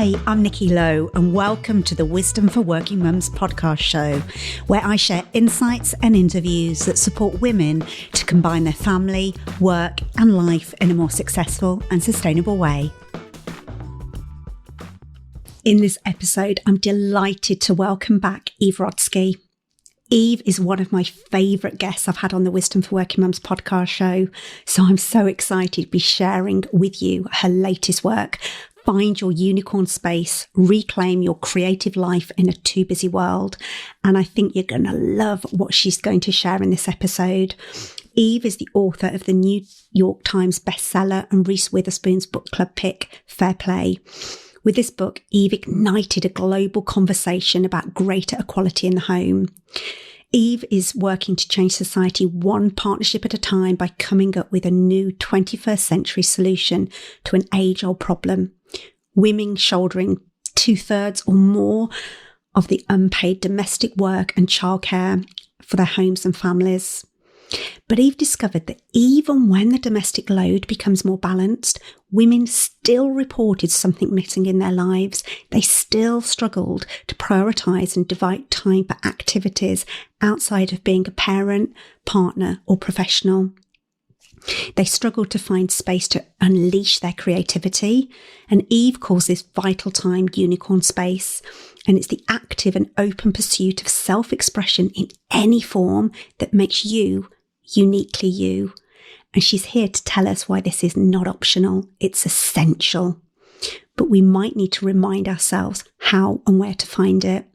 Hi, I'm Nikki Lowe, and welcome to the Wisdom for Working Mums podcast show, where I share insights and interviews that support women to combine their family, work, and life in a more successful and sustainable way. In this episode, I'm delighted to welcome back Eve Rodsky. Eve is one of my favourite guests I've had on the Wisdom for Working Mums podcast show, so I'm so excited to be sharing with you her latest work, Find Your Unicorn Space, Reclaim Your Creative Life in a Too Busy World. And I think you're going to love what she's going to share in this episode. Eve is the author of the New York Times bestseller and Reese Witherspoon's book club pick, Fair Play. With this book, Eve ignited a global conversation about greater equality in the home. Eve is working to change society one partnership at a time by coming up with a new 21st century solution to an age-old problem. Women shouldering 2/3 or more of the unpaid domestic work and childcare for their homes and families. But Eve discovered that even when the domestic load becomes more balanced, women still reported something missing in their lives. They still struggled to prioritise and divide time for activities outside of being a parent, partner, or professional. They struggled to find space to unleash their creativity, and Eve calls this vital time unicorn space. And it's the active and open pursuit of self-expression in any form that makes you uniquely you. And she's here to tell us why this is not optional, it's essential. But we might need to remind ourselves how and where to find it.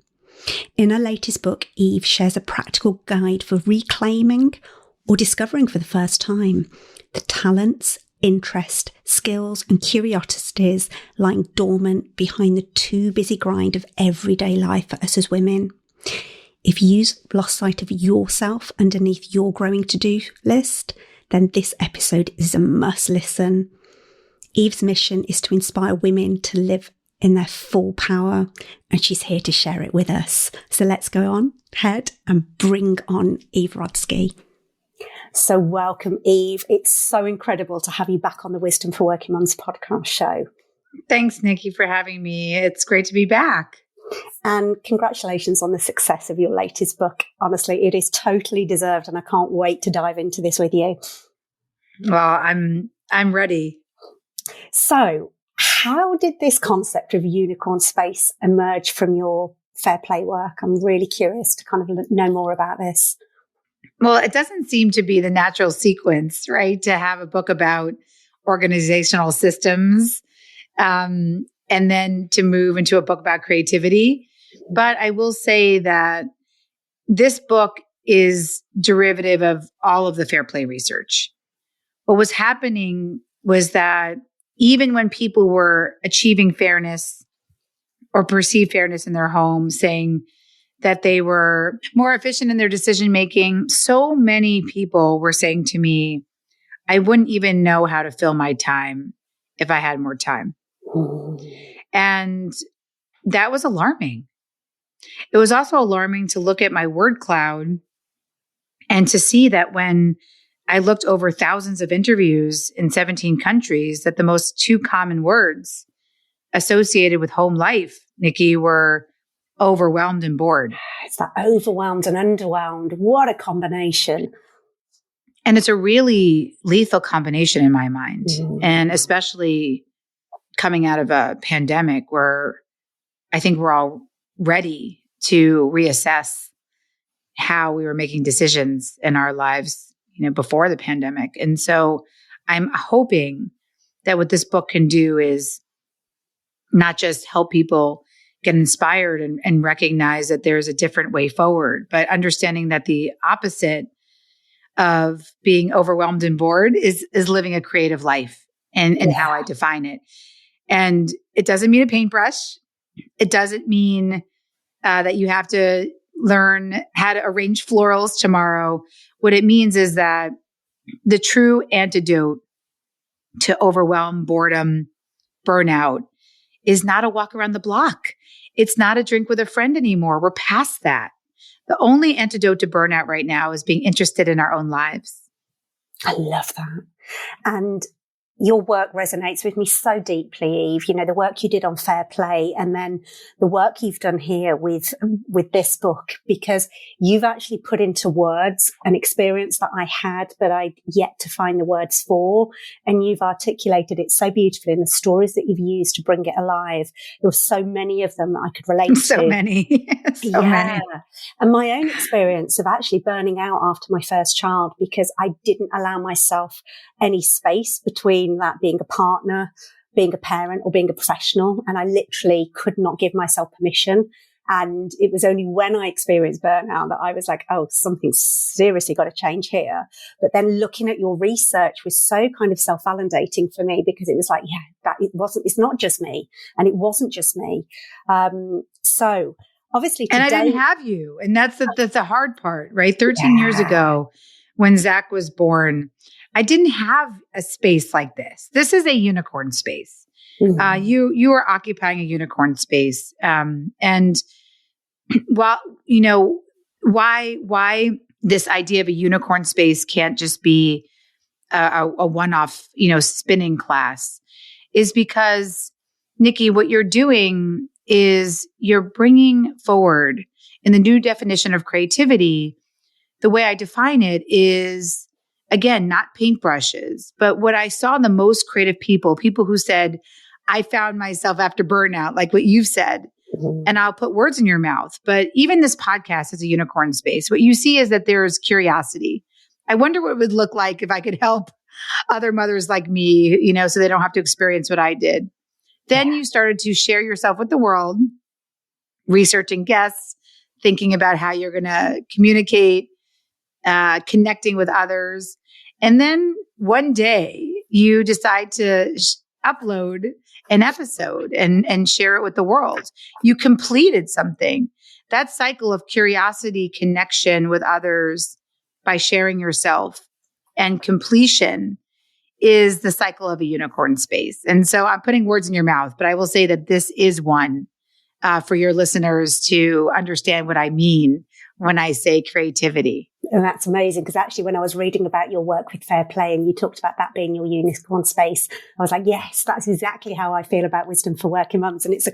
In her latest book, Eve shares a practical guide for reclaiming or discovering for the first time the talents, interest, skills and curiosities lying dormant behind the too busy grind of everyday life for us as women. If you've lost sight of yourself underneath your growing to-do list, then this episode is a must listen. Eve's mission is to inspire women to live in their full power, and she's here to share it with us. So let's go on ahead and bring on Eve Rodsky. So welcome, Eve. It's so incredible to have you back on the Wisdom for Working Mums podcast show. Thanks, Nikki, for having me. It's great to be back. And congratulations on the success of your latest book. Honestly, it is totally deserved, and I can't wait to dive into this with you. Well, I'm ready. So, how did this concept of unicorn space emerge from your Fair Play work? I'm really curious to kind of know more about this. Well, it doesn't seem to be the natural sequence, right, to have a book about organizational systems and then to move into a book about creativity. But I will say that this book is derivative of all of the Fair Play research. What was happening was that even when people were achieving fairness or perceived fairness in their home, saying that they were more efficient in their decision-making, so many people were saying to me, I wouldn't even know how to fill my time if I had more time. And that was alarming. It was also alarming to look at my word cloud and to see that when I looked over thousands of interviews in 17 countries, that the most two common words associated with home life, Nikki, were overwhelmed and bored. It's that overwhelmed and underwhelmed. What a combination. And it's a really lethal combination in my mind. And especially coming out of a pandemic where I think we're all ready to reassess how we were making decisions in our lives, before the pandemic. And so I'm hoping that what this book can do is not just help people get inspired and recognize that there's a different way forward, but understanding that the opposite of being overwhelmed and bored is living a creative life and how I define it. And it doesn't mean a paintbrush. It doesn't mean that you have to learn how to arrange florals tomorrow. What it means is that the true antidote to overwhelm, boredom, burnout is not a walk around the block. It's not a drink with a friend anymore. We're past that. The only antidote to burnout right now is being interested in our own lives. I love that. And your work resonates with me so deeply, Eve. You know, the work you did on Fair Play and then the work you've done here with this book, because you've actually put into words an experience that I had, but I'd yet to find the words for. And you've articulated it so beautifully in the stories that you've used to bring it alive. There were so many of them that I could relate to. So many. Many. And my own experience of actually burning out after my first child, because I didn't allow myself any space between that being a partner, being a parent, or being a professional. And I literally could not give myself permission. And it was only when I experienced burnout that I was like, oh, something's seriously got to change here. But then looking at your research was so kind of self-validating for me, because it was like, yeah, it's not just me. And it wasn't just me. So obviously today, and I didn't have you. And that's the hard part, right? 13 years ago, when Zach was born, I didn't have a space like this. This is a unicorn space. Mm-hmm. You are occupying a unicorn space. And while, you know, why this idea of a unicorn space can't just be a one-off, you know, spinning class is because, Nikki, what you're doing is you're bringing forward in the new definition of creativity. The way I define it is, again, not paintbrushes, but what I saw in the most creative people who said, I found myself after burnout, like what you've said, and I'll put words in your mouth. But even this podcast is a unicorn space. What you see is that there's curiosity. I wonder what it would look like if I could help other mothers like me, you know, so they don't have to experience what I did. Then you started to share yourself with the world, researching guests, thinking about how you're going to communicate, connecting with others. And then one day you decide to upload an episode and share it with the world. You completed something. That cycle of curiosity, connection with others by sharing yourself, and completion is the cycle of a unicorn space. And so I'm putting words in your mouth, but I will say that this is one for your listeners to understand what I mean when I say creativity. And that's amazing, because actually when I was reading about your work with Fair Play and you talked about that being your unicorn space, I was like, yes, that's exactly how I feel about Wisdom for Working Mums. And it's a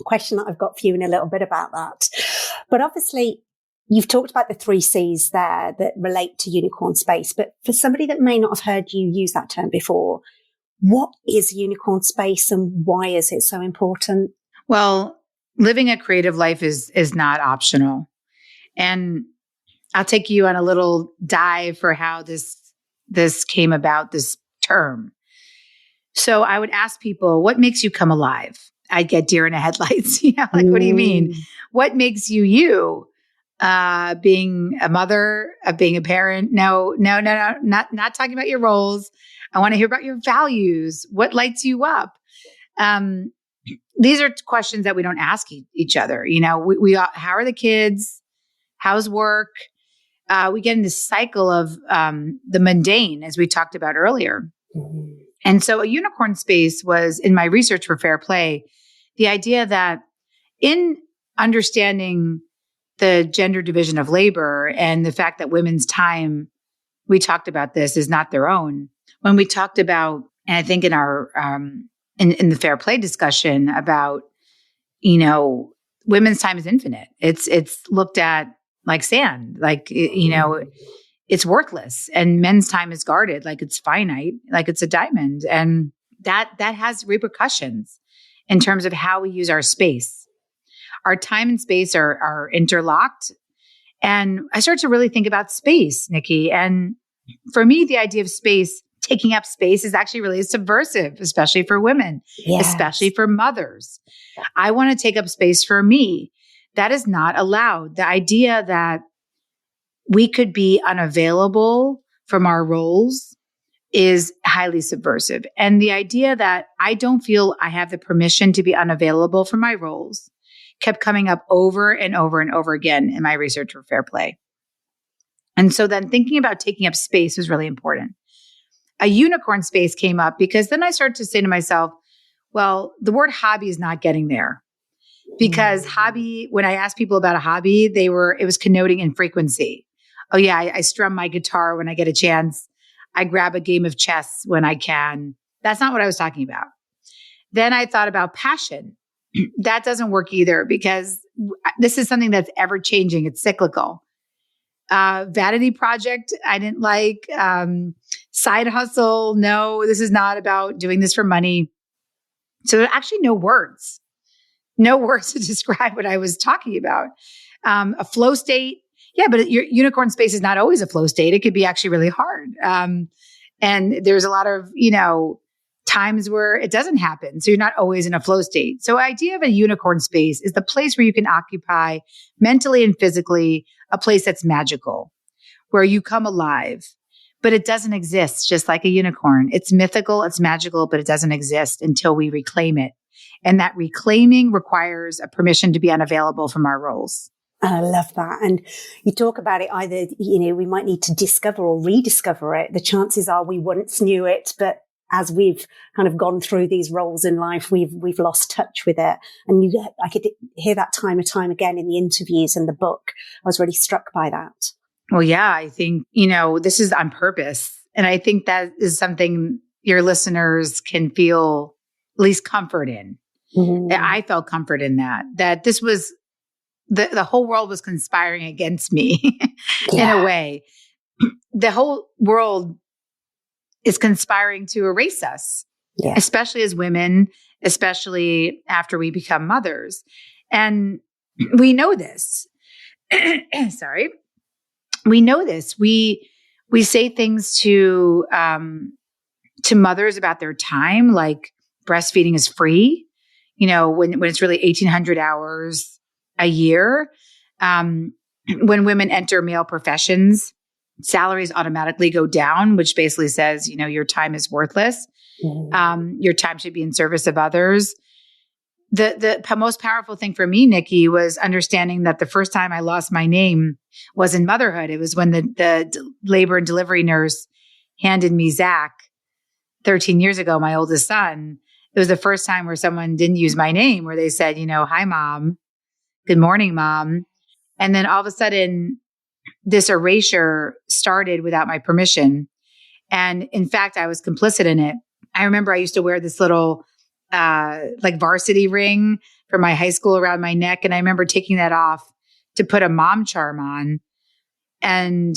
question that I've got for you in a little bit about that. But obviously, you've talked about the 3 C's there that relate to unicorn space. But for somebody that may not have heard you use that term before, what is unicorn space and why is it so important? Well, living a creative life is not optional. And I'll take you on a little dive for how this came about, this term. So I would ask people, what makes you come alive? I'd get deer in the headlights. You know, like, what do you mean? What makes you you? Being a mother, being a parent? No, not talking about your roles. I want to hear about your values. What lights you up? These are questions that we don't ask each other. You know, we how are the kids? How's work? We get in this cycle of the mundane, as we talked about earlier. Mm-hmm. And so a unicorn space was, in my research for Fair Play, the idea that in understanding the gender division of labor and the fact that women's time, we talked about this, is not their own. When we talked about, and I think in our in the Fair Play discussion about, you know, women's time is infinite. It's looked at like sand, like, you know, it's worthless, and men's time is guarded, like it's finite, like it's a diamond. And that has repercussions in terms of how we use our space. Our time and space are interlocked. And I started to really think about space, Nikki. And for me, the idea of space, taking up space, is actually really subversive, especially for women, especially for mothers. I want to take up space for me. That is not allowed. The idea that we could be unavailable from our roles is highly subversive. And the idea that I don't feel I have the permission to be unavailable from my roles kept coming up over and over and over again in my research for Fair Play. And so then thinking about taking up space was really important. A unicorn space came up because then I started to say to myself, well, the word hobby is not getting there. Because hobby, when I asked people about a hobby, it was connoting in frequency. Oh yeah, I strum my guitar when I get a chance. I grab a game of chess when I can. That's not what I was talking about. Then I thought about passion. That doesn't work either because this is something that's ever changing. It's cyclical. Vanity project, I didn't like. Side hustle, no, this is not about doing this for money. So there are actually no words to describe what I was talking about. A flow state, yeah, but your unicorn space is not always a flow state. It could be actually really hard. And there's a lot of, times where it doesn't happen. So you're not always in a flow state. So idea of a unicorn space is the place where you can occupy mentally and physically a place that's magical, where you come alive, but it doesn't exist just like a unicorn. It's mythical, it's magical, but it doesn't exist until we reclaim it. And that reclaiming requires a permission to be unavailable from our roles. I love that. And you talk about it either, we might need to discover or rediscover it. The chances are we once knew it, but as we've kind of gone through these roles in life, we've lost touch with it. And I could hear that time and time again in the interviews and the book. I was really struck by that. Well, yeah, I think, this is on purpose. And I think that is something your listeners can feel at least comfort in. Mm-hmm. I felt comfort in that this was the whole world was conspiring against me in a way. The whole world is conspiring to erase us, especially as women, especially after we become mothers. And we know this. Sorry. We know this. We say things to mothers about their time, like breastfeeding is free, when it's really 1,800 hours a year. When women enter male professions, salaries automatically go down, which basically says, your time is worthless. Mm-hmm. Your time should be in service of others. The most powerful thing for me, Nikki, was understanding that the first time I lost my name was in motherhood. It was when the labor and delivery nurse handed me Zach 13 years ago, my oldest son. It was the first time where someone didn't use my name, where they said, hi, mom. Good morning, mom. And then all of a sudden, this erasure started without my permission. And in fact, I was complicit in it. I remember I used to wear this little varsity ring from my high school around my neck. And I remember taking that off to put a mom charm on. And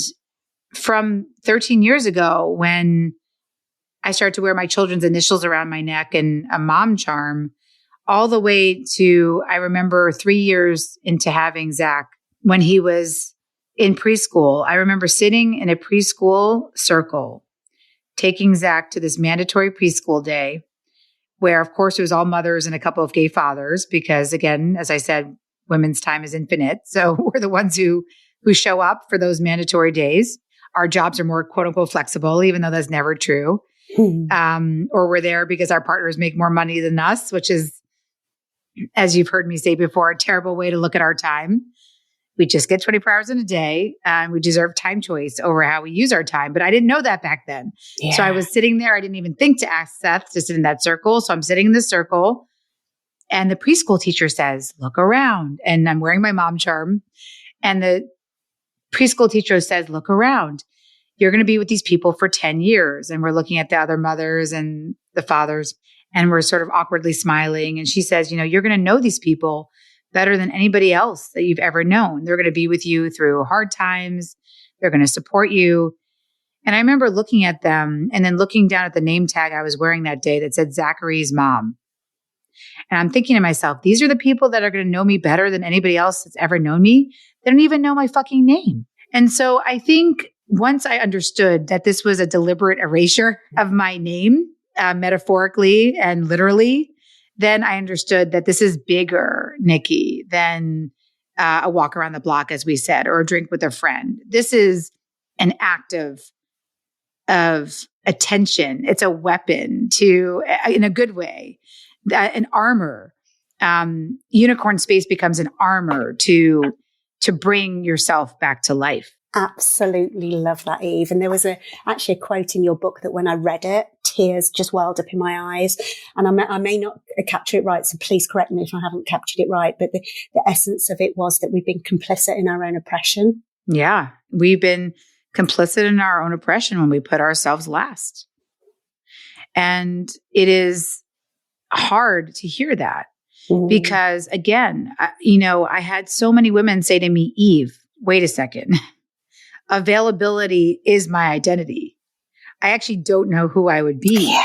from 13 years ago, when I started to wear my children's initials around my neck and a mom charm, all the way to, I remember 3 years into having Zach, when he was in preschool, I remember sitting in a preschool circle, taking Zach to this mandatory preschool day, where of course it was all mothers and a couple of gay fathers, because again, as I said, women's time is infinite. So we're the ones who show up for those mandatory days. Our jobs are more quote unquote flexible, even though that's never true. Or we're there because our partners make more money than us, which is, as you've heard me say before, a terrible way to look at our time. We just get 24 hours in a day and we deserve time choice over how we use our time. But I didn't know that back then. Yeah. So I was sitting there. I didn't even think to ask Seth to sit in that circle. So I'm sitting in this circle and the preschool teacher says, look around. And I'm wearing my mom charm. And the preschool teacher says, look around. You're going to be with these people for 10 years. And we're looking at the other mothers and the fathers. And we're sort of awkwardly smiling. And she says, you're going to know these people better than anybody else that you've ever known. They're going to be with you through hard times. They're going to support you. And I remember looking at them and then looking down at the name tag I was wearing that day that said Zachary's mom. And I'm thinking to myself, these are the people that are going to know me better than anybody else that's ever known me. They don't even know my fucking name. And so I think once I understood that this was a deliberate erasure of my name, metaphorically and literally, then I understood that this is bigger, Nikki, than a walk around the block, as we said, or a drink with a friend. This is an act of attention. It's a weapon in a good way, an armor. Unicorn space becomes an armor to bring yourself back to life. Absolutely love that, Eve. And there was actually a quote in your book that when I read it, tears just welled up in my eyes. And I may not capture it right, so please correct me if I haven't captured it right. But the essence of it was that we've been complicit in our own oppression. Yeah, we've been complicit in our own oppression when we put ourselves last. And it is hard to hear that because, again, I had so many women say to me, Eve, wait a second. Availability is my identity. I actually don't know who I would be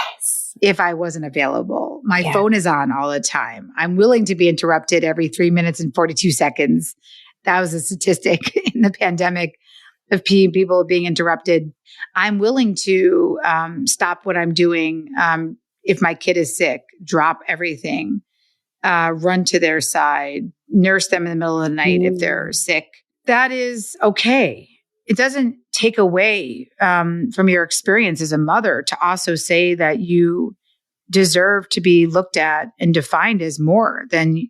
if I wasn't available. My phone is on all the time. I'm willing to be interrupted every 3 minutes and 42 seconds. That was a statistic in the pandemic of people being interrupted. I'm willing to stop what I'm doing if my kid is sick, drop everything, run to their side, nurse them in the middle of the night if they're sick. That is okay. It doesn't take away from your experience as a mother to also say that you deserve to be looked at and defined as more than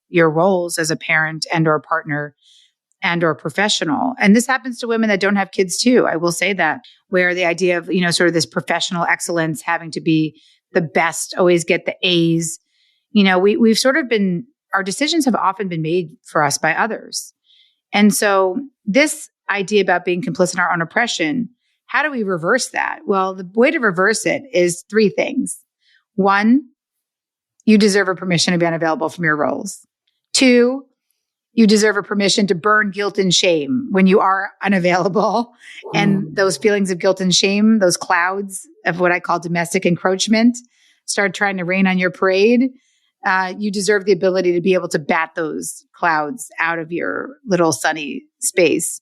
your roles as a parent and or partner and or professional. And this happens to women that don't have kids too. I will say that, where the idea of, sort of this professional excellence, having to be the best, always get the A's, we've sort of been, our decisions have often been made for us by others. And so this idea about being complicit in our own oppression, how do we reverse that? Well, the way to reverse it is 3 things. 1, you deserve a permission to be unavailable from your roles. 2, you deserve a permission to burn guilt and shame when you are unavailable. And those feelings of guilt and shame, those clouds of what I call domestic encroachment, start trying to rain on your parade. You deserve the ability to be able to bat those clouds out of your little sunny space.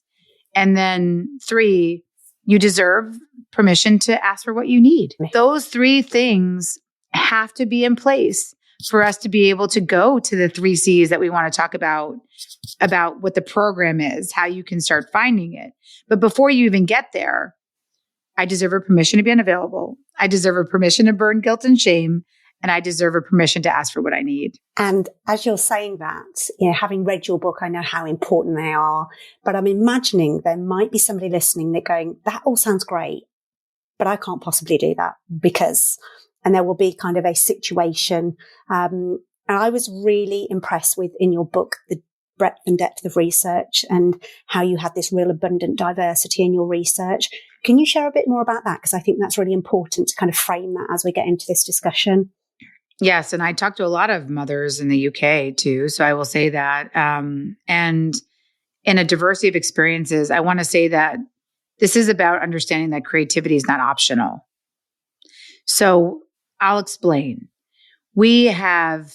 And then 3, you deserve permission to ask for what you need. Those 3 things have to be in place for us to be able to go to the 3 C's that we want to talk about what the program is, how you can start finding it. But before you even get there, I deserve a permission to be unavailable. I deserve a permission to burn guilt and shame. And I deserve a permission to ask for what I need. And as you're saying that, having read your book, I know how important they are. But I'm imagining there might be somebody listening that going, that all sounds great, but I can't possibly do that because, and there will be kind of a situation. And I was really impressed with, in your book, the breadth and depth of research and how you had this real abundant diversity in your research. Can you share a bit more about that? Because I think that's really important to kind of frame that as we get into this discussion. Yes. And I talked to a lot of mothers in the UK too. So I will say that. And in a diversity of experiences, I want to say that this is about understanding that creativity is not optional. So I'll explain. We have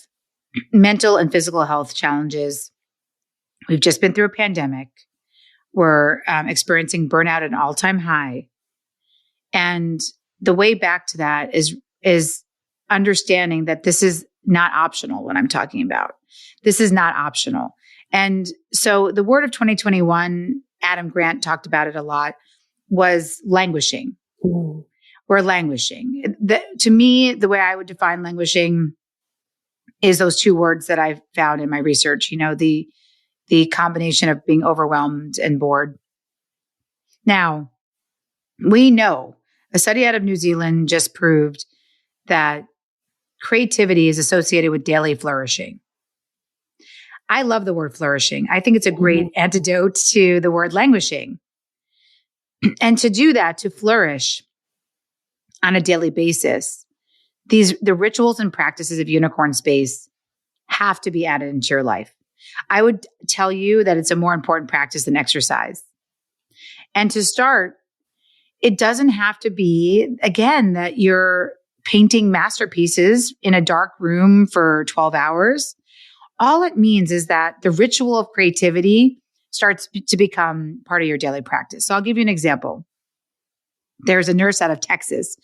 mental and physical health challenges. We've just been through a pandemic. We're experiencing burnout at an all-time high. And the way back to that is understanding that this is not optional, what I'm talking about. This is not optional. And so the word of 2021, Adam Grant talked about it a lot, was languishing. We're languishing. To me, the way I would define languishing is those 2 words that I've found in my research, the combination of being overwhelmed and bored. Now, we know a study out of New Zealand just proved that creativity is associated with daily flourishing. I love the word flourishing. I think it's a great antidote to the word languishing. And to do that, to flourish on a daily basis, the rituals and practices of unicorn space have to be added into your life. I would tell you that it's a more important practice than exercise. And to start, it doesn't have to be, again, that you're painting masterpieces in a dark room for 12 hours. All it means is that the ritual of creativity starts to become part of your daily practice. So I'll give you an example. There's a nurse out of Texas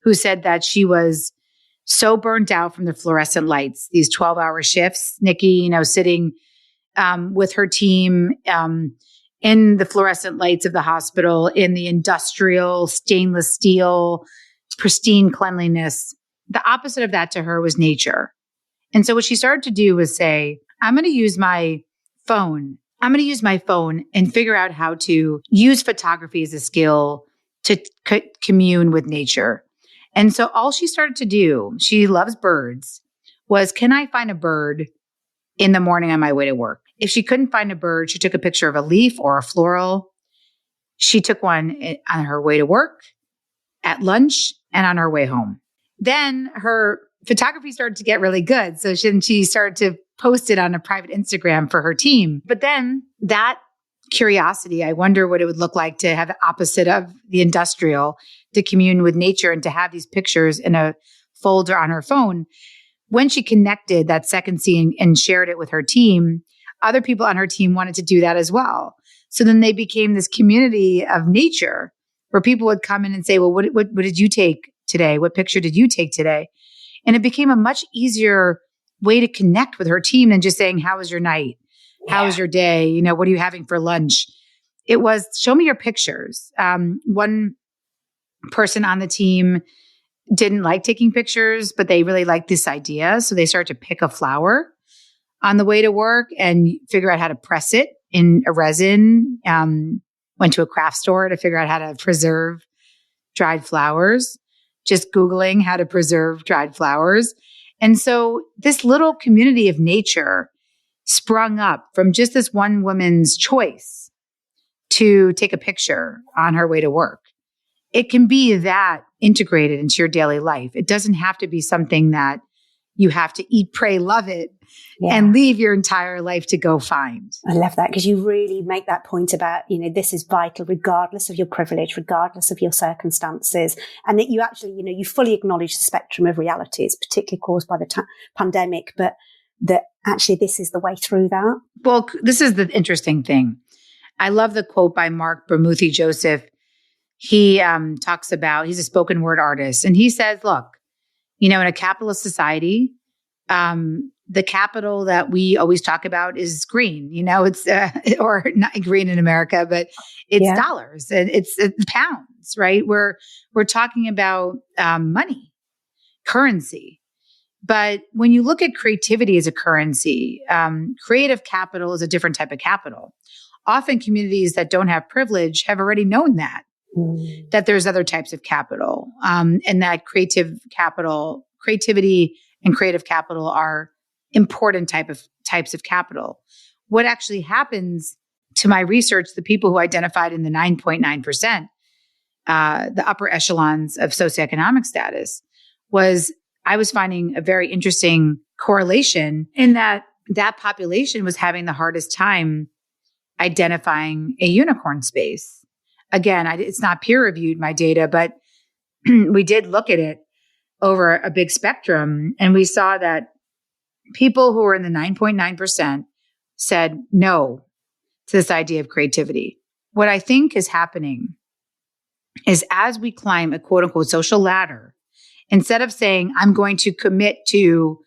who said that she was so burnt out from the fluorescent lights, these 12-hour shifts, Nikki, sitting with her team in the fluorescent lights of the hospital, in the industrial stainless steel, pristine cleanliness. The opposite of that to her was nature. And so what she started to do was say, I'm going to use my phone. I'm going to use my phone and figure out how to use photography as a skill to commune with nature. And so all she started to do, she loves birds, was, can I find a bird in the morning on my way to work? If she couldn't find a bird, she took a picture of a leaf or a floral. She took one on her way to work, at lunch, and on her way home. then her photography started to get really good. So she started to post it on a private Instagram for her team. But then that curiosity, I wonder what it would look like to have the opposite of the industrial, to commune with nature and to have these pictures in a folder on her phone. When she connected that second scene and shared it with her team, other people on her team wanted to do that as well. So then they became this community of nature where people would come in and say, well, what did you take today? What picture did you take today? And it became a much easier way to connect with her team than just saying, how was your night? How was your day? You know, what are you having for lunch? It was, show me your pictures. One person on the team didn't like taking pictures, but they really liked this idea. So they started to pick a flower on the way to work and figure out how to press it in a resin. Went to a craft store to figure out how to preserve dried flowers, just Googling how to preserve dried flowers. And so this little community of nature sprung up from just this one woman's choice to take a picture on her way to work. It can be that integrated into your daily life. It doesn't have to be something that you have to eat, pray, love it, and leave your entire life to go find. I love that, because you really make that point about, this is vital regardless of your privilege, regardless of your circumstances, and that you actually, you fully acknowledge the spectrum of realities, particularly caused by the pandemic, but that actually this is the way through that. Well, this is the interesting thing. I love the quote by Mark Bermuthi Joseph. He talks about, he's a spoken word artist, and he says, look, in a capitalist society, the capital that we always talk about is green. It's or not green in America, but it's dollars and it's pounds, right? We're talking about money, currency. But when you look at creativity as a currency, creative capital is a different type of capital. Often communities that don't have privilege have already known that there's other types of capital, and that creativity and creative capital are important types of capital. What actually happens to my research, the people who identified in the 9.9%, the upper echelons of socioeconomic status, was I was finding a very interesting correlation in that population was having the hardest time identifying a unicorn space. Again, it's not peer reviewed, my data, but we did look at it over a big spectrum. And we saw that people who were in the 9.9% said no to this idea of creativity. What I think is happening is as we climb a quote unquote social ladder, instead of saying, I'm going to commit to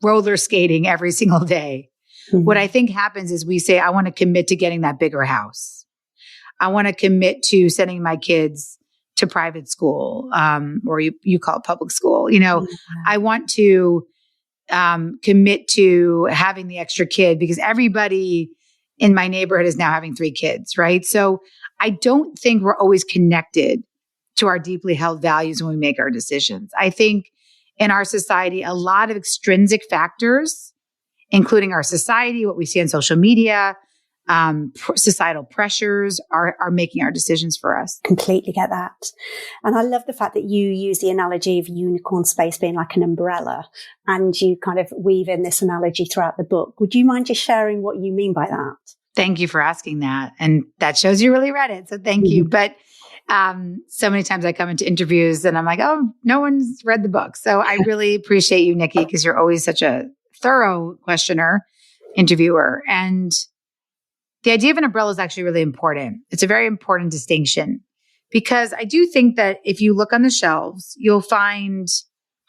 roller skating every single day, what I think happens is we say, I want to commit to getting that bigger house. I want to commit to sending my kids to private school, or you call it public school. I want to commit to having the extra kid because everybody in my neighborhood is now having 3 kids, right? So I don't think we're always connected to our deeply held values when we make our decisions. I think in our society, a lot of extrinsic factors, including our society, what we see on social media, societal pressures are making our decisions for us. Completely get that. And I love the fact that you use the analogy of unicorn space being like an umbrella, and you kind of weave in this analogy throughout the book. Would you mind just sharing what you mean by that? Thank you for asking that. And that shows you really read it. So thank you. But so many times I come into interviews and I'm like, oh, no one's read the book. So I really appreciate you, Nikki, because you're always such a thorough questioner, interviewer. And the idea of an umbrella is actually really important. It's a very important distinction because I do think that if you look on the shelves, you'll find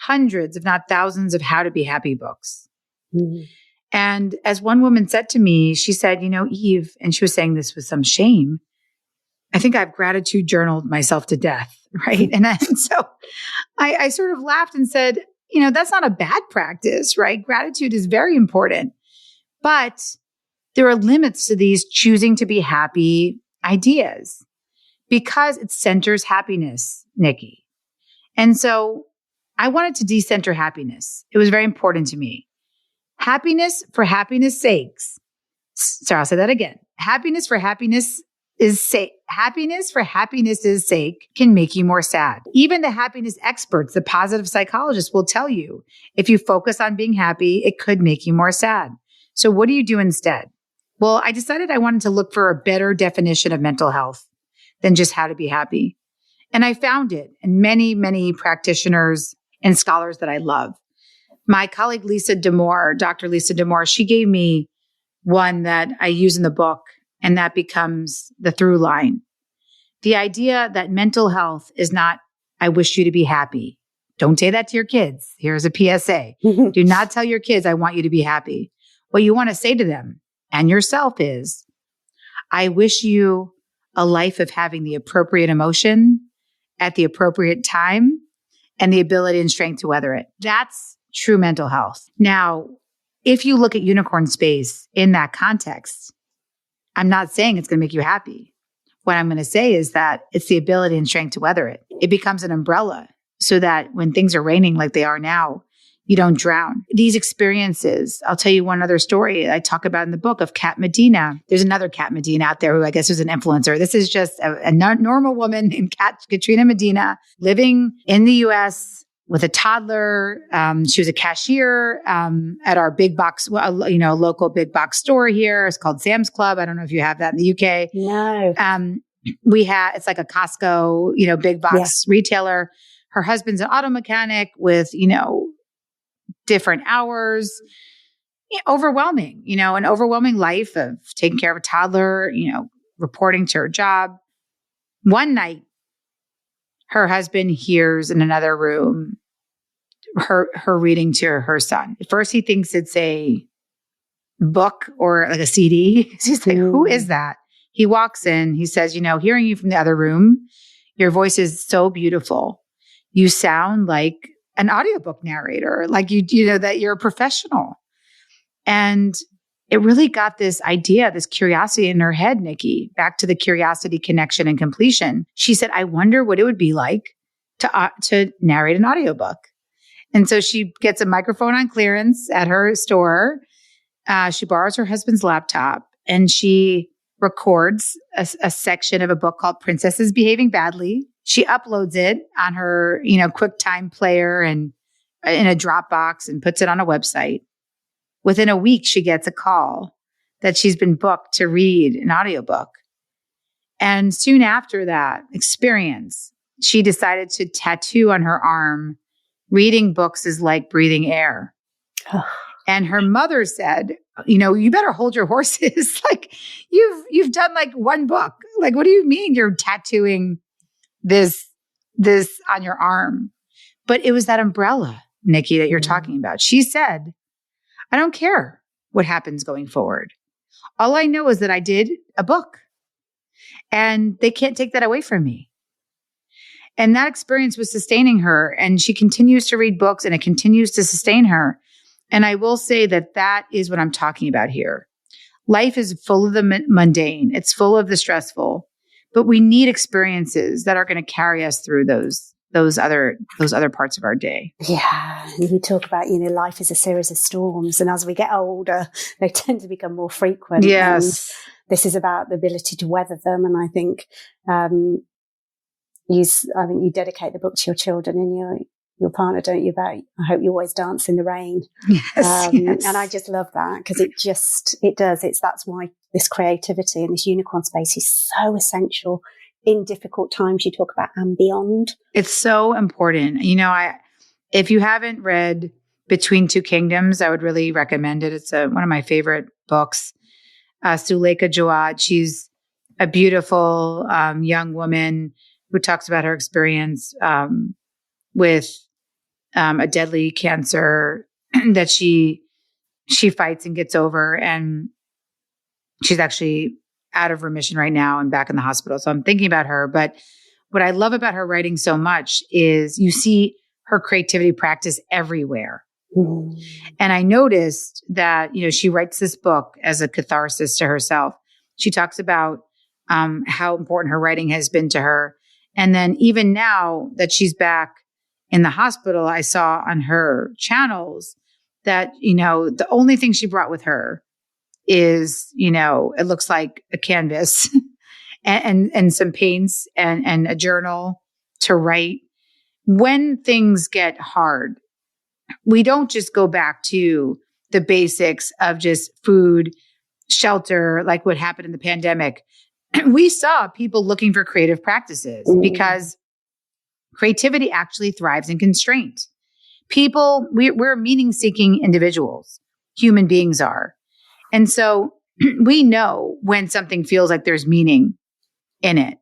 hundreds, if not thousands, of how to be happy books. And as one woman said to me, she said, Eve, and she was saying this with some shame, I think I've gratitude journaled myself to death, right? And so I sort of laughed and said, that's not a bad practice, right? Gratitude is very important. But there are limits to these choosing to be happy ideas because it centers happiness, Nikki. And so I wanted to decenter happiness. It was very important to me. Happiness for happiness sakes. Sorry, I'll say that again. Happiness for happiness happiness for happiness' sake can make you more sad. Even the happiness experts, the positive psychologists will tell you, if you focus on being happy, it could make you more sad. So what do you do instead? Well, I decided I wanted to look for a better definition of mental health than just how to be happy. And I found it in many, many practitioners and scholars that I love. My colleague, Dr. Lisa D'Amour, she gave me one that I use in the book, and that becomes the through line. The idea that mental health is not, I wish you to be happy. Don't say that to your kids. Here's a PSA. Do not tell your kids, I want you to be happy. What you want to say to them and yourself is, I wish you a life of having the appropriate emotion at the appropriate time and the ability and strength to weather it. That's true mental health. Now, if you look at unicorn space in that context, I'm not saying it's going to make you happy. What I'm going to say is that it's the ability and strength to weather it. It becomes an umbrella so that when things are raining like they are now, you don't drown. These experiences, I'll tell you one other story I talk about in the book of Kat Medina. There's another Kat Medina out there who I guess was an influencer. This is just a normal woman named Katrina Medina living in the US with a toddler. She was a cashier at our big box, local big box store here. It's called Sam's Club. I don't know if you have that in the UK. No. It's like a Costco, big box retailer. Her husband's an auto mechanic with, different hours. Overwhelming, an overwhelming life of taking care of a toddler, reporting to her job. One night, her husband hears in another room her reading to her son. At first, he thinks it's a book or like a CD. He's like, who is that? He walks in. He says, hearing you from the other room, your voice is so beautiful. You sound like an audiobook narrator, like that you're a professional. And it really got this idea, this curiosity in her head, Nikki, back to the curiosity, connection, and completion. She said, I wonder what it would be like to narrate an audiobook. And so she gets a microphone on clearance at her store. She borrows her husband's laptop and she records a section of a book called Princesses Behaving Badly. She uploads it on her, QuickTime player and in a Dropbox and puts it on a website. Within a week, she gets a call that she's been booked to read an audiobook. And soon after that experience, she decided to tattoo on her arm, reading books is like breathing air. And her mother said, you better hold your horses. Like you've done like one book. Like, what do you mean you're tattooing this on your arm? But it was that umbrella, Nikki, that you're talking about. She said, I don't care what happens going forward. All I know is that I did a book and they can't take that away from me. And that experience was sustaining her, and she continues to read books and it continues to sustain her. And I will say that is what I'm talking about here. Life is full of the mundane. It's full of the stressful, but we need experiences that are going to carry us through those other parts of our day. Yeah. And you talk about, life is a series of storms. And as we get older, they tend to become more frequent. Yes. And this is about the ability to weather them. And I think, you dedicate the book to your children and your partner, don't you? About, I hope you always dance in the rain. Yes, yes. And I just love that because that's why this creativity and this unicorn space is so essential in difficult times. You talk about and beyond. It's so important. If you haven't read Between Two Kingdoms, I would really recommend it. It's one of my favorite books. Suleika Jawad, she's a beautiful young woman who talks about her experience with a deadly cancer that she fights and gets over. And she's actually out of remission right now and back in the hospital. So I'm thinking about her. But what I love about her writing so much is you see her creativity practice everywhere. Mm. And I noticed that, she writes this book as a catharsis to herself. She talks about how important her writing has been to her. And then even now that she's back in the hospital, I saw on her channels that, the only thing she brought with her is, it looks like a canvas and some paints and a journal to write. When things get hard, we don't just go back to the basics of just food, shelter, like what happened in the pandemic. We saw people looking for creative practices because creativity actually thrives in constraint. People, we're meaning-seeking individuals. Human beings are. And so we know when something feels like there's meaning in it.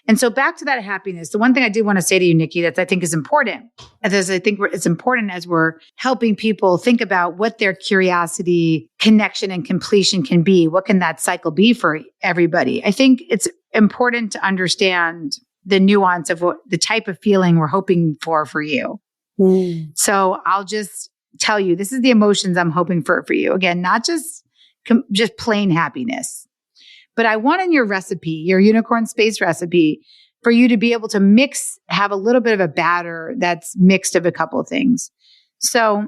And so back to that happiness, the one thing I did want to say to you, Nikki, that I think is important, as I think it's important as we're helping people think about what their curiosity, connection, and completion can be. What can that cycle be for everybody? I think it's important to understand the nuance of what the type of feeling we're hoping for you. So I'll just tell you, this is the emotions I'm hoping for you. Again, not just plain happiness. But I want in your recipe, your unicorn space recipe, for you to be able to have a little bit of a batter that's mixed of a couple of things. So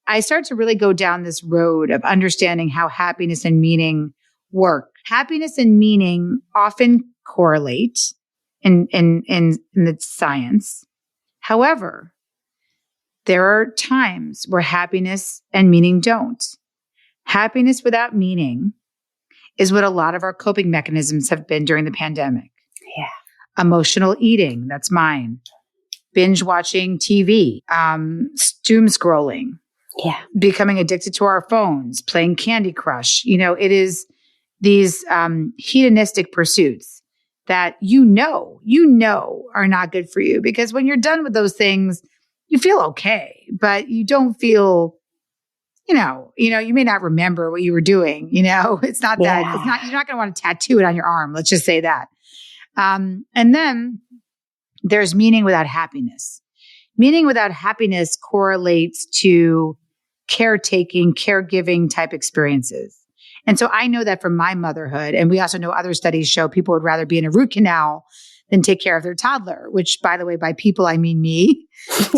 I start to really go down this road of understanding how happiness and meaning work. Happiness and meaning often correlate in the science. However, there are times where happiness and meaning don't. Happiness without meaning is what a lot of our coping mechanisms have been during the pandemic. Yeah. Emotional eating, that's mine. Binge watching TV, doom scrolling. Yeah. Becoming addicted to our phones, playing Candy Crush. It is these hedonistic pursuits that you know are not good for you, because when you're done with those things, you feel okay, but you don't feel you may not remember what you were doing. It's not that, you're not going to want to tattoo it on your arm. Let's just say that. And then there's meaning without happiness. Meaning without happiness correlates to caretaking, caregiving type experiences. And so I know that from my motherhood, and we also know other studies show people would rather be in a root canal than take care of their toddler, which, by the way, by people, I mean me.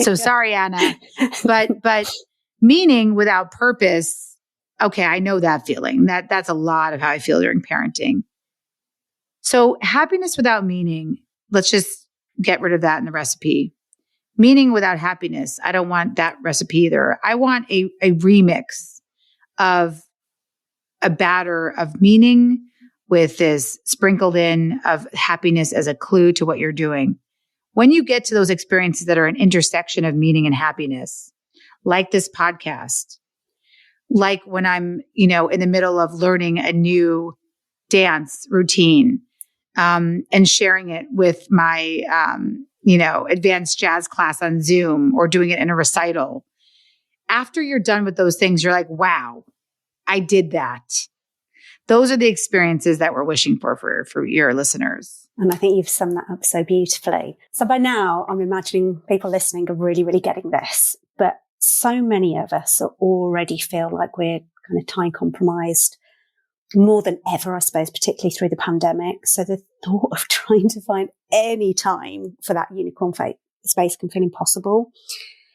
So sorry, Anna. But meaning without purpose, okay, I know that feeling. That's a lot of how I feel during parenting. So happiness without meaning, let's just get rid of that in the recipe. Meaning without happiness, I don't want that recipe either. I want a remix of a batter of meaning with this sprinkled in of happiness as a clue to what you're doing. When you get to those experiences that are an intersection of meaning and happiness, like this podcast, like when I'm, in the middle of learning a new dance routine, and sharing it with my, advanced jazz class on Zoom, or doing it in a recital. After you're done with those things, you're like, wow, I did that. Those are the experiences that we're wishing for your listeners. And I think you've summed that up so beautifully. So by now, I'm imagining people listening are really, really getting this. But so many of us already feel like we're kind of time compromised more than ever, I suppose, particularly through the pandemic. So the thought of trying to find any time for that unicorn space can feel impossible.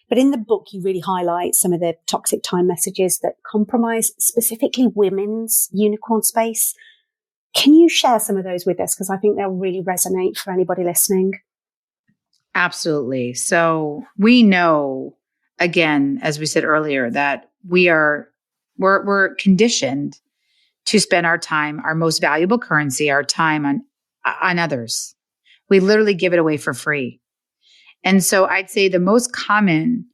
But in the book, you really highlight some of the toxic time messages that compromise specifically women's unicorn space. Can you share some of those with us? Because I think they'll really resonate for anybody listening. Absolutely. So we know, again, as we said earlier, that we're conditioned to spend our time, our most valuable currency, our time on others. We literally give it away for free. And so I'd say the most common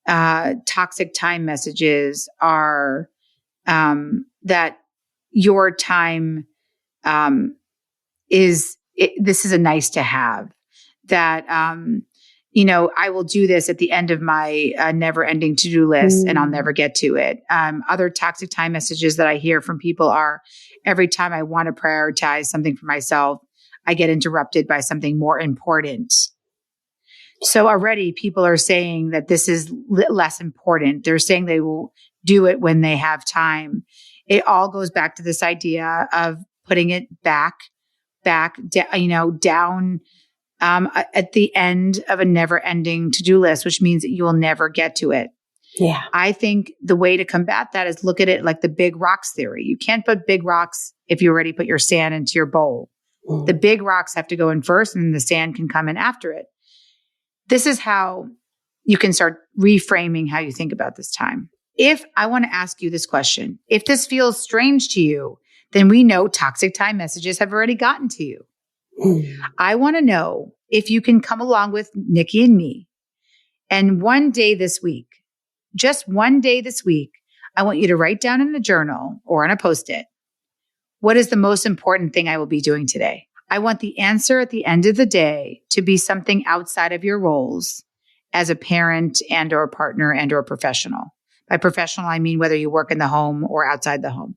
toxic time messages are that your time this is a nice to have, that, I will do this at the end of my never ending to-do list and I'll never get to it. Other toxic time messages that I hear from people are, every time I want to prioritize something for myself, I get interrupted by something more important. So already people are saying that this is less important. They're saying they will do it when they have time. It all goes back to this idea of putting it back, down at the end of a never-ending to-do list, which means that you will never get to it. Yeah. I think the way to combat that is look at it like the big rocks theory. You can't put big rocks if you already put your sand into your bowl. The big rocks have to go in first and the sand can come in after it. This is how you can start reframing how you think about this time. If I want to ask you this question, if this feels strange to you, then we know toxic time messages have already gotten to you. I want to know if you can come along with Nikki and me. And one day this week, just one day this week, I want you to write down in a journal or on a Post-it, what is the most important thing I will be doing today? I want the answer at the end of the day to be something outside of your roles as a parent and or a partner and or a professional. By professional, I mean whether you work in the home or outside the home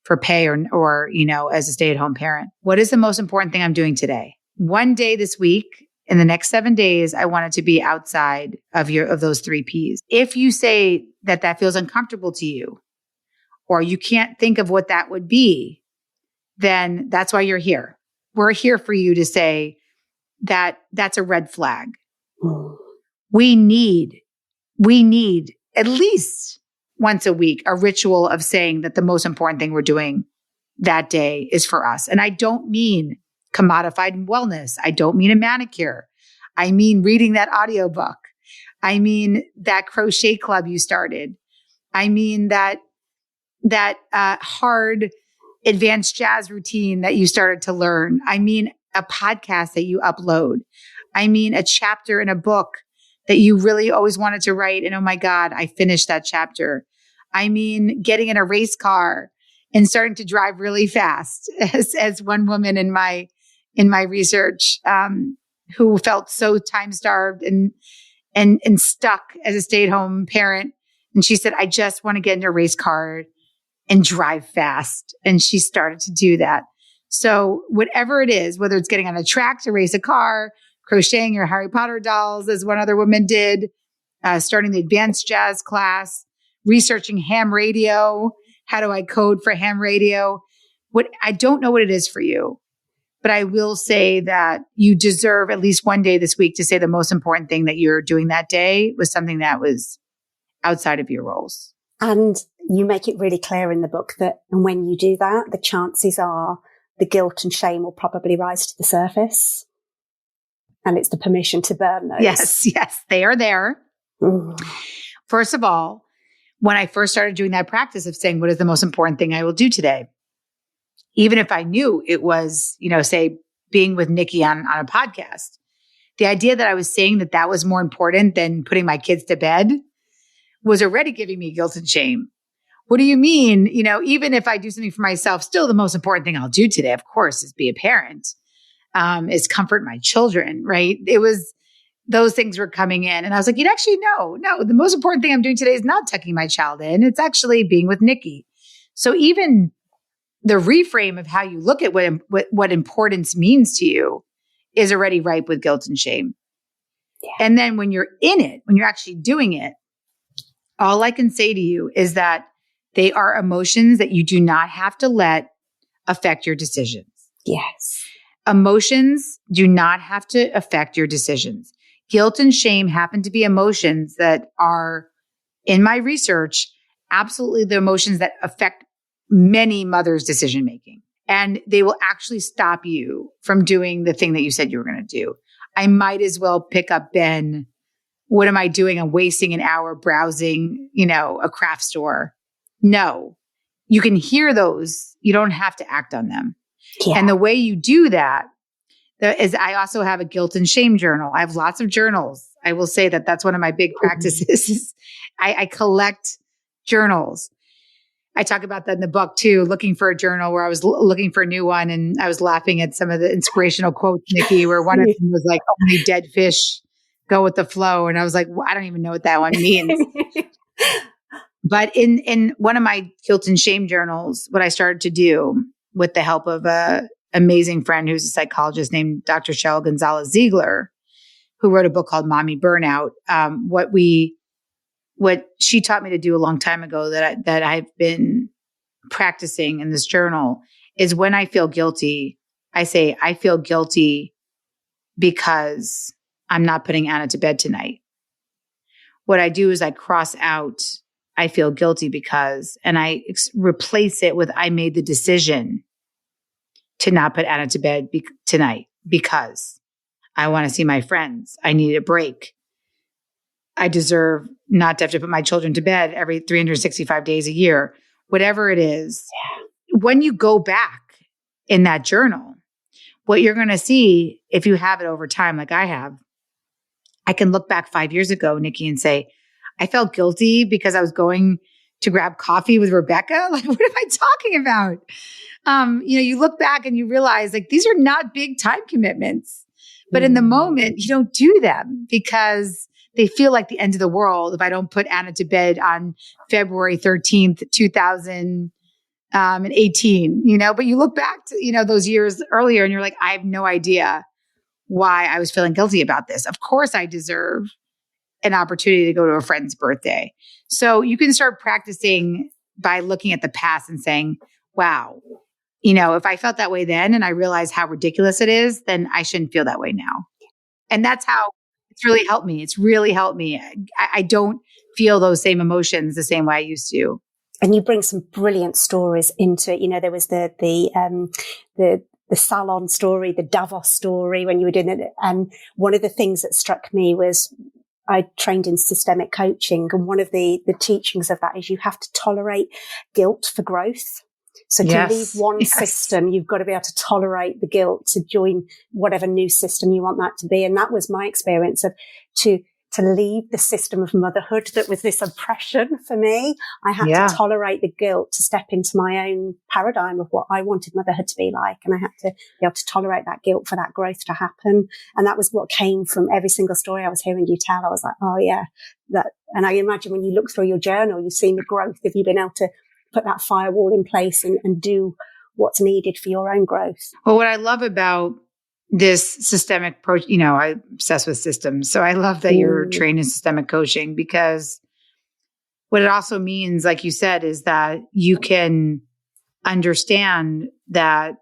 for pay or as a stay-at-home parent. What is the most important thing I'm doing today? One day this week, in the next 7 days, I want it to be outside of those 3 Ps. If you say that feels uncomfortable to you, or you can't think of what that would be, then that's why you're here. We're here for you to say that that's a red flag. We need at least once a week a ritual of saying that the most important thing we're doing that day is for us. And I don't mean commodified wellness. I don't mean a manicure. I mean reading that audiobook. I mean that crochet club you started. I mean that hard advanced jazz routine that you started to learn. I mean a podcast that you upload. I mean a chapter in a book that you really always wanted to write. And oh my God, I finished that chapter. I mean getting in a race car and starting to drive really fast as one woman in my research, who felt so time starved and stuck as a stay-at-home parent. And she said, I just want to get in a race car and drive fast. And she started to do that. So whatever it is, whether it's getting on a track to race a car, crocheting your Harry Potter dolls, as one other woman did, starting the advanced jazz class, researching ham radio. How do I code for ham radio? I don't know what it is for you, but I will say that you deserve at least one day this week to say the most important thing that you're doing that day was something that was outside of your roles. And you make it really clear in the book that when you do that, the chances are the guilt and shame will probably rise to the surface. And it's the permission to burn those. Yes, they are there. First of all, when I first started doing that practice of saying, what is the most important thing I will do today? Even if I knew it was, say, being with Nikki on a podcast, the idea that I was saying that was more important than putting my kids to bed was already giving me guilt and shame. What do you mean? Even if I do something for myself, still the most important thing I'll do today, of course, is be a parent, is comfort my children, right? It was, those things were coming in. And I was like, no, the most important thing I'm doing today is not tucking my child in. It's actually being with Nikki. So even the reframe of how you look at what importance means to you is already ripe with guilt and shame. Yeah. And then when you're in it, when you're actually doing it, all I can say to you is that they are emotions that you do not have to let affect your decisions. Yes. Emotions do not have to affect your decisions. Guilt and shame happen to be emotions that are, in my research, absolutely the emotions that affect many mothers' decision-making. And they will actually stop you from doing the thing that you said you were going to do. I might as well pick up Ben. What am I doing? I'm wasting an hour browsing, a craft store. No, you can hear those. You don't have to act on them. Yeah. And the way you do that is I also have a guilt and shame journal. I have lots of journals. I will say that that's one of my big practices. I collect journals. I talk about that in the book too, looking for a journal where I was looking for a new one. And I was laughing at some of the inspirational quotes, Nikki, where one of them was like, only dead fish go with the flow. And I was like, well, I don't even know what that one means. But in one of my guilt and shame journals, what I started to do with the help of a amazing friend who's a psychologist named Dr. Cheryl Gonzalez-Ziegler, who wrote a book called Mommy Burnout. What she taught me to do a long time ago that I've been practicing in this journal is when I feel guilty, I say, I feel guilty because I'm not putting Anna to bed tonight. What I do is I cross out, I feel guilty because, and I replace it with, I made the decision to not put Anna to bed tonight because I want to see my friends. I need a break. I deserve not to have to put my children to bed every 365 days a year, whatever it is. Yeah. When you go back in that journal, what you're going to see, if you have it over time, like I have, I can look back 5 years ago, Nikki, and say, I felt guilty because I was going to grab coffee with Rebecca. Like, what am I talking about? You look back and you realize like, these are not big time commitments, but in the moment you don't do them because they feel like the end of the world if I don't put Anna to bed on February 13th, 2018, but you look back to, those years earlier and you're like, I have no idea why I was feeling guilty about this. Of course I deserve an opportunity to go to a friend's birthday. So you can start practicing by looking at the past and saying, wow, if I felt that way then and I realize how ridiculous it is, then I shouldn't feel that way now. And that's how it's really helped me. It's really helped me. I don't feel those same emotions the same way I used to. And you bring some brilliant stories into it. There was the salon story, the Davos story when you were doing it. And one of the things that struck me was I trained in systemic coaching. And one of the teachings of that is you have to tolerate guilt for growth. So to leave one system, you've got to be able to tolerate the guilt to join whatever new system you want that to be. And that was my experience of to leave the system of motherhood that was this oppression for me. I had to tolerate the guilt to step into my own paradigm of what I wanted motherhood to be like. And I had to be able to tolerate that guilt for that growth to happen. And that was what came from every single story I was hearing you tell. I was like, oh yeah, that. And I imagine when you look through your journal, you've seen the growth of you being able to put that firewall in place and do what's needed for your own growth. Well, what I love about this systemic approach, I'm obsessed with systems. So I love that you're trained in systemic coaching because what it also means, like you said, is that you can understand that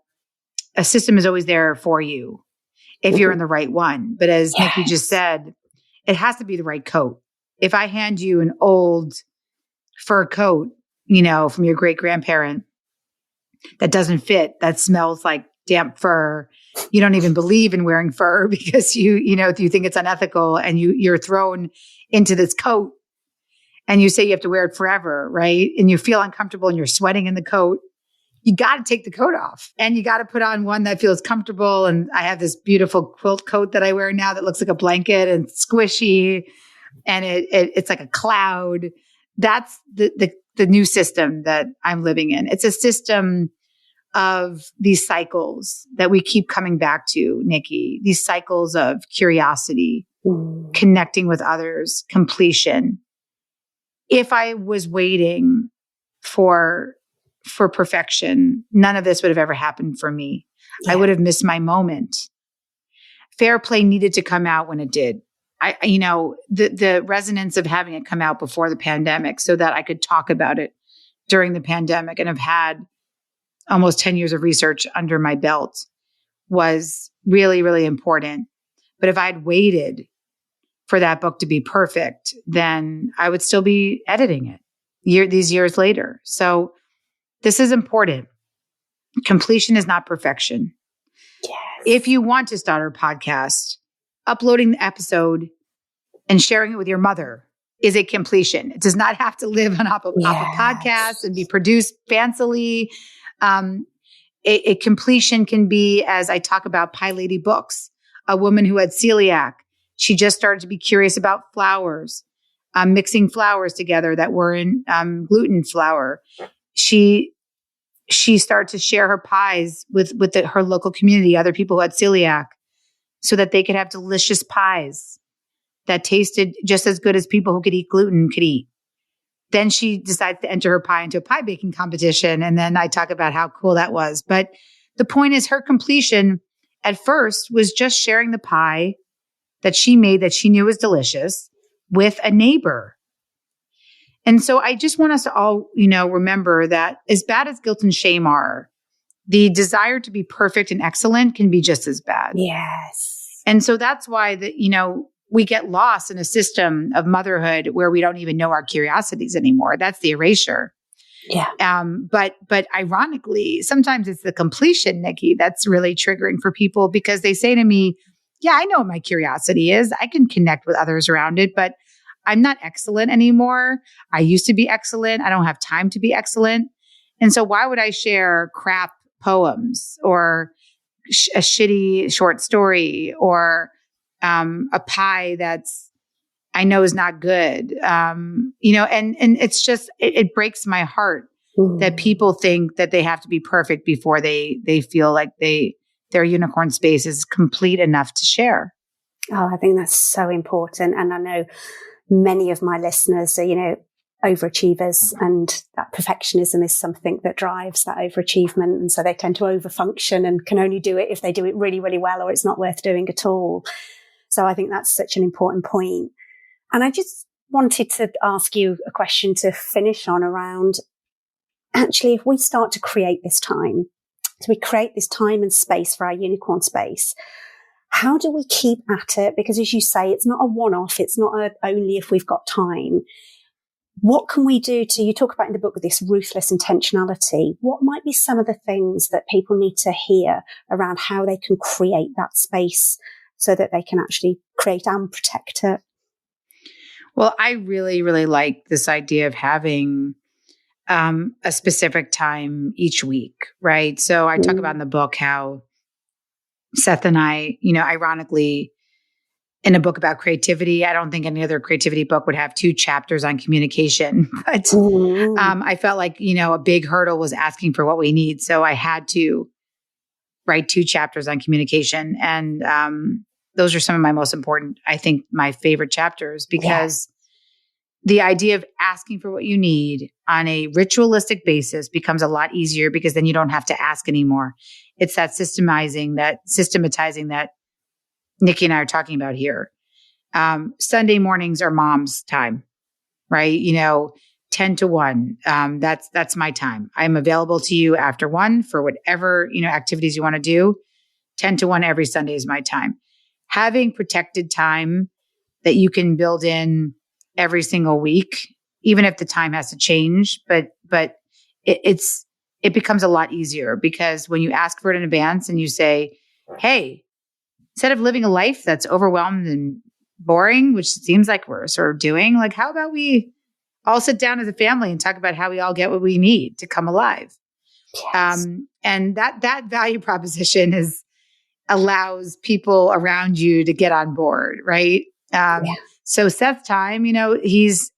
a system is always there for you if you're in the right one. But as Nikki just said, it has to be the right coat. If I hand you an old fur coat, from your great grandparent that doesn't fit, that smells like damp fur, you don't even believe in wearing fur because you think it's unethical and you're thrown into this coat and you say you have to wear it forever, right? And you feel uncomfortable and you're sweating in the coat. You got to take the coat off and you got to put on one that feels comfortable. And I have this beautiful quilt coat that I wear now that looks like a blanket and squishy and it's like a cloud. That's the new system that I'm living in. It's a system of these cycles that we keep coming back to, Nikki, these cycles of curiosity, connecting with others, completion. If I was waiting for perfection, none of this would have ever happened for me. Yeah. I would have missed my moment. Fair play needed to come out when it did. The resonance of having it come out before the pandemic so that I could talk about it during the pandemic and have had almost 10 years of research under my belt was really, really important. But if I'd waited for that book to be perfect, then I would still be editing it these years later. So this is important. Completion is not perfection. Yes. If you want to start a podcast, uploading the episode and sharing it with your mother is a completion. It does not have to live on off of podcasts and be produced fancily. A completion can be, as I talk about Pie Lady Books, a woman who had celiac. She just started to be curious about flours, mixing flours together that weren't gluten flour. She started to share her pies with her local community, other people who had celiac, so that they could have delicious pies that tasted just as good as people who could eat gluten could eat. Then she decided to enter her pie into a pie baking competition. And then I talk about how cool that was. But the point is her completion at first was just sharing the pie that she made that she knew was delicious with a neighbor. And so I just want us to all, remember that as bad as guilt and shame are, the desire to be perfect and excellent can be just as bad. Yes. And so that's why we get lost in a system of motherhood where we don't even know our curiosities anymore. That's the erasure. Yeah. But ironically, sometimes it's the completion, Nikki, that's really triggering for people because they say to me, yeah, I know what my curiosity is. I can connect with others around it, but I'm not excellent anymore. I used to be excellent. I don't have time to be excellent. And so why would I share crap poems or a shitty short story or a pie that's I know is not good. And it's just, it breaks my heart that people think that they have to be perfect before they feel like their unicorn space is complete enough to share. Oh, I think that's so important. And I know many of my listeners are, overachievers, and that perfectionism is something that drives that overachievement. And so they tend to overfunction and can only do it if they do it really, really well, or it's not worth doing at all. So I think that's such an important point. And I just wanted to ask you a question to finish on around, actually, if we start to create this time, so we create this time and space for our unicorn space, how do we keep at it? Because as you say, it's not a one-off. It's not only if we've got time. What can we do you talk about in the book with this ruthless intentionality? What might be some of the things that people need to hear around how they can create that space so that they can actually create and protect it? Well, I really, really like this idea of having a specific time each week, right? So I talk about in the book how Seth and I, ironically, in a book about creativity, I don't think any other creativity book would have 2 chapters on communication, but I felt like, a big hurdle was asking for what we need. So I had to write 2 chapters on communication. And those are some of my most important, I think, my favorite chapters, because the idea of asking for what you need on a ritualistic basis becomes a lot easier because then you don't have to ask anymore. It's that systematizing that Nikki and I are talking about here. Sunday mornings are mom's time, right? 10 to 1. That's my time. I'm available to you after 1 for whatever, activities you want to do. 10 to 1 every Sunday is my time. Having protected time that you can build in every single week, even if the time has to change, but it becomes a lot easier because when you ask for it in advance and you say, hey, instead of living a life that's overwhelmed and boring, which it seems like we're sort of doing, like, how about we all sit down as a family and talk about how we all get what we need to come alive? Yes. And that value proposition allows people around you to get on board, right? So Seth's time, he's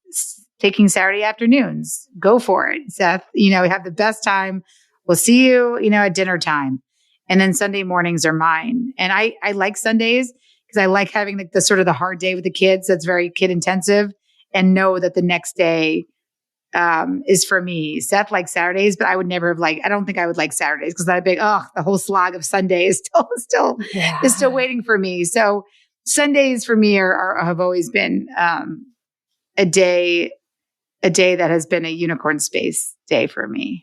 taking Saturday afternoons. Go for it, Seth. Have the best time. We'll see you, at dinner time. And then Sunday mornings are mine. And I like Sundays because I like having the sort of the hard day with the kids that's very kid intensive and know that the next day is for me. Seth likes Saturdays, but I would never have I don't think I would like Saturdays because I'd be the whole slog of Sunday is still waiting for me. So Sundays for me have always been a day that has been a unicorn space day for me.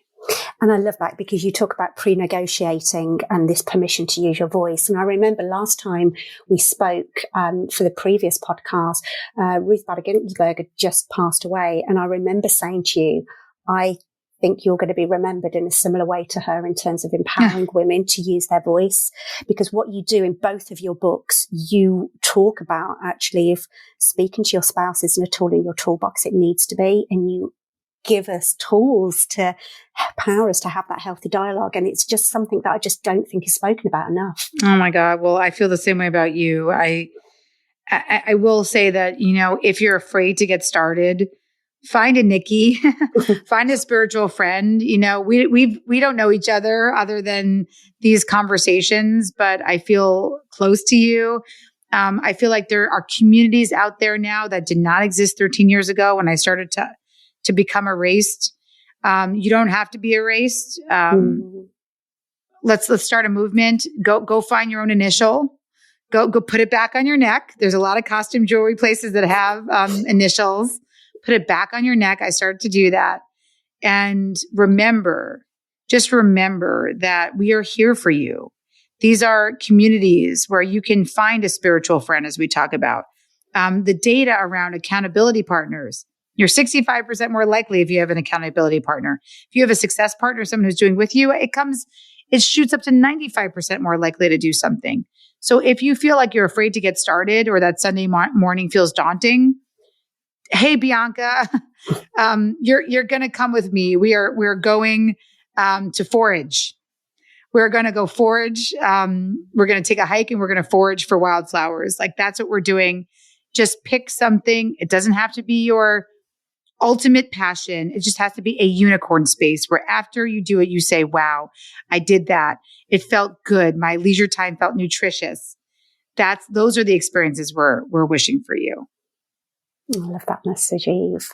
And I love that because you talk about pre-negotiating and this permission to use your voice. And I remember last time we spoke for the previous podcast, Ruth Bader Ginsburg had just passed away. And I remember saying to you, I think you're going to be remembered in a similar way to her in terms of empowering women to use their voice. Because what you do in both of your books, you talk about actually if speaking to your spouse isn't a tool in your toolbox, it needs to be. And you give us tools to empower us to have that healthy dialogue. And it's just something that I just don't think is spoken about enough. Oh my God. Well, I feel the same way about you. I will say that, if you're afraid to get started, find a Nikki, find a spiritual friend. We don't know each other than these conversations, but I feel close to you. I feel like there are communities out there now that did not exist 13 years ago when I started to become erased. You don't have to be erased. Let's start a movement. Go find your own initial. Go put it back on your neck. There's a lot of costume jewelry places that have initials. Put it back on your neck. I started to do that. And just remember that we are here for you. These are communities where you can find a spiritual friend, as we talk about. The data around accountability partners You're 65% more likely if you have an accountability partner. If you have a success partner, someone who's doing with you, it shoots up to 95% more likely to do something. So if you feel like you're afraid to get started or that Sunday morning feels daunting, hey, Bianca, you're going to come with me. We're going to forage. We're going to go forage. We're going to take a hike and we're going to forage for wildflowers. Like that's what we're doing. Just pick something. It doesn't have to be your ultimate passion. It just has to be a unicorn space where after you do it, you say, wow, I did that. It felt good. My leisure time felt nutritious. Those are the experiences we're wishing for you. I love that message, Eve.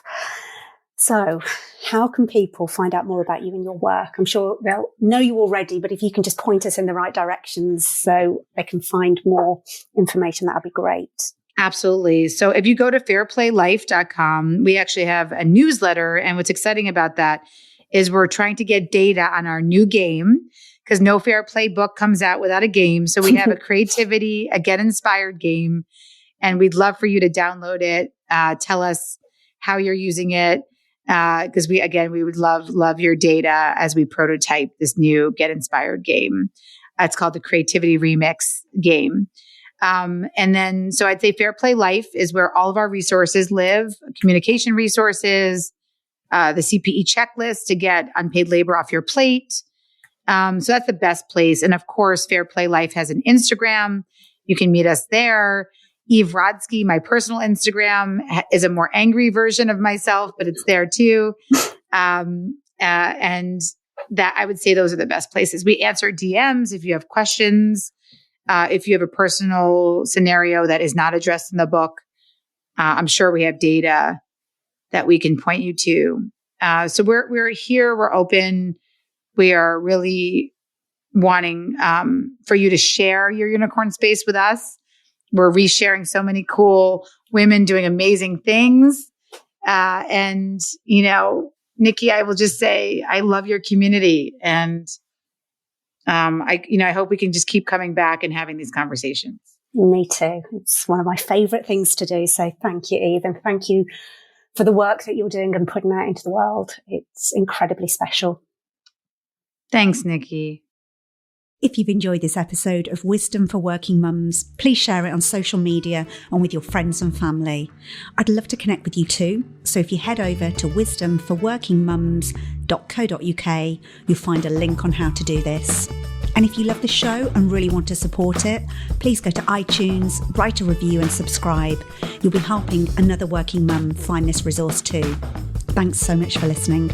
So how can people find out more about you and your work? I'm sure they'll know you already, but if you can just point us in the right directions so they can find more information, that would be great. Absolutely. So if you go to fairplaylife.com, we actually have a newsletter. And what's exciting about that is we're trying to get data on our new game because no Fair Play book comes out without a game. So we have a creativity, a get inspired game, and we'd love for you to download it. Tell us how you're using it. Because we would love your data as we prototype this new Get Inspired game. It's called the Creativity Remix game. So I'd say Fair Play Life is where all of our resources live, communication resources, the CPE checklist to get unpaid labor off your plate. So that's the best place. And of course, Fair Play Life has an Instagram. You can meet us there. Eve Rodsky, my personal Instagram, is a more angry version of myself, but it's there too. And that I would say those are the best places. We answer DMs if you have questions. If you have a personal scenario that is not addressed in the book, I'm sure we have data that we can point you to. So we're here. We're open. We are really wanting for you to share your unicorn space with us. We're resharing so many cool women doing amazing things. And, Nikki, I will just say, I love your community. And, I hope we can just keep coming back and having these conversations. Me too. It's one of my favorite things to do. So thank you, Eve. And thank you for the work that you're doing and putting out into the world. It's incredibly special. Thanks, Nikki. If you've enjoyed this episode of Wisdom for Working Mums, please share it on social media and with your friends and family. I'd love to connect with you too. So if you head over to wisdomforworkingmums.co.uk, you'll find a link on how to do this. And if you love the show and really want to support it, please go to iTunes, write a review and subscribe. You'll be helping another working mum find this resource too. Thanks so much for listening.